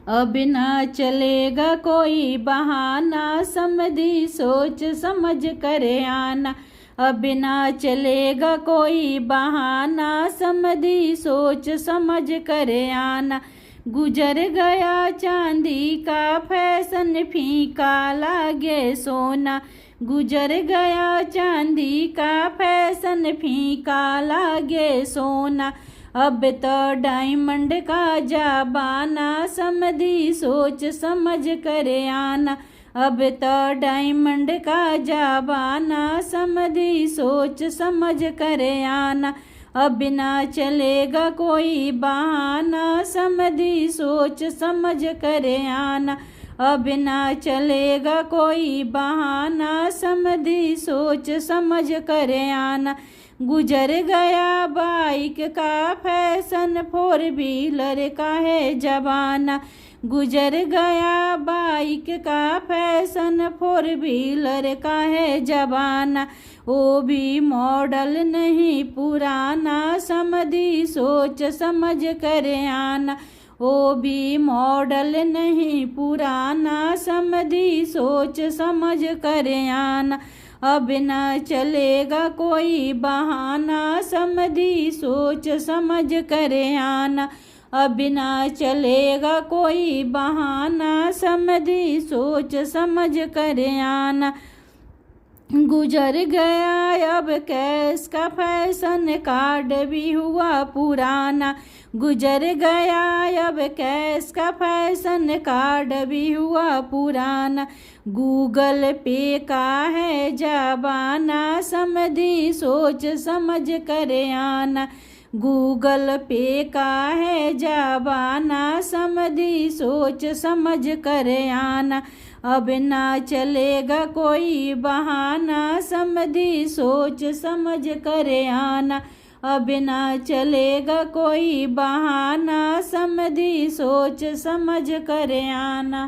अब ना चलेगा कोई बहाना, समधी सोच समझ कर आना। अब ना चलेगा कोई बहाना, समधी सोच समझ कर आना। गुजर गया चांदी का फैशन, फीका लागे सोना। गुजर गया चांदी का फैशन, फीका लागे सोना। अब तो डायमंड का जमाना, समधी सोच समझ कर आना। अब तो डायमंड का जमाना, समधी सोच समझ कर आना। अब ना चलेगा कोई बहाना, समधी सोच समझ कर आना। अब ना चलेगा कोई बहाना, समधी सोच समझ कर आना। गुजर गया बाइक का फैशन, फोर व्हीलर का है जमाना। गुजर गया बाइक का फैशन, फोर व्हीलर का है जमाना। वो भी मॉडल नहीं पुराना, समधी सोच समझ कर आना। वो भी मॉडल नहीं पुराना, समधी सोच समझ कर आना। अब ना चलेगा कोई बहाना, समधी सोच समझ कर आना। अब ना चलेगा कोई बहाना, समधी सोच समझ कर आना। गुजर गया अब कैश का फैशन, कार्ड भी हुआ पुराना। गुजर गया अब कैश का फैशन, कार्ड भी हुआ पुराना। गूगल पे का है जमाना, समधी सोच समझ कर आना। गूगल पे का है जमाना, समधी सोच समझ कर आना। अब ना चलेगा कोई बहाना, समधी सोच समझ कर आना। अब ना चलेगा कोई बहाना, समधी सोच समझ कर आना।